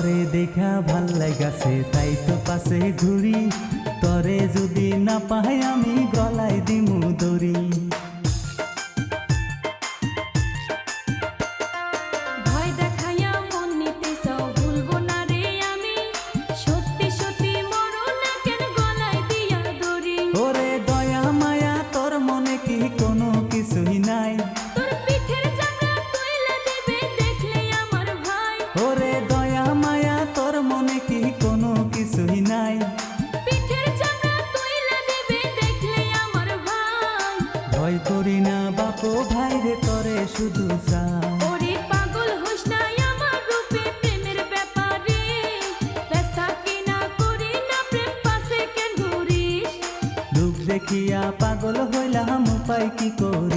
তরে দেখা ভাল লাগাছে তাই তো পাশে ঘুরি, তরে যদি না পাই আমি গলায় দিমু দড়ি। ভয় দেখাইয়া মন নিতেছ ভুলবো না রে আমি, সত্যি সত্যি মরো না কেন গলায় দিয়া দড়ি। ওরে দয়া মায়া তোর মনে কি কোনো কিছুই নাই, তোর পিঠের চামড়া তুইলা দিবে দেখলে আমার ভাই। ওরে দয়া মায়া তোর মনে কি কোনো কিছুই নাই, পিঠের চামড়া তুইলা দিবে দেখলে আমার ভাই। ভয় করি না বাপু ভাই রে তরে শুধু চাই। ওরে পাগল হোস না আমার রূপে প্রেমের ব্যাপারে, ব্যস্তা কিনা করি না প্রেম পাশে কেন ঘুরিস। রূপ দেখিয়া পাগল হইলাম উপায় কি করি।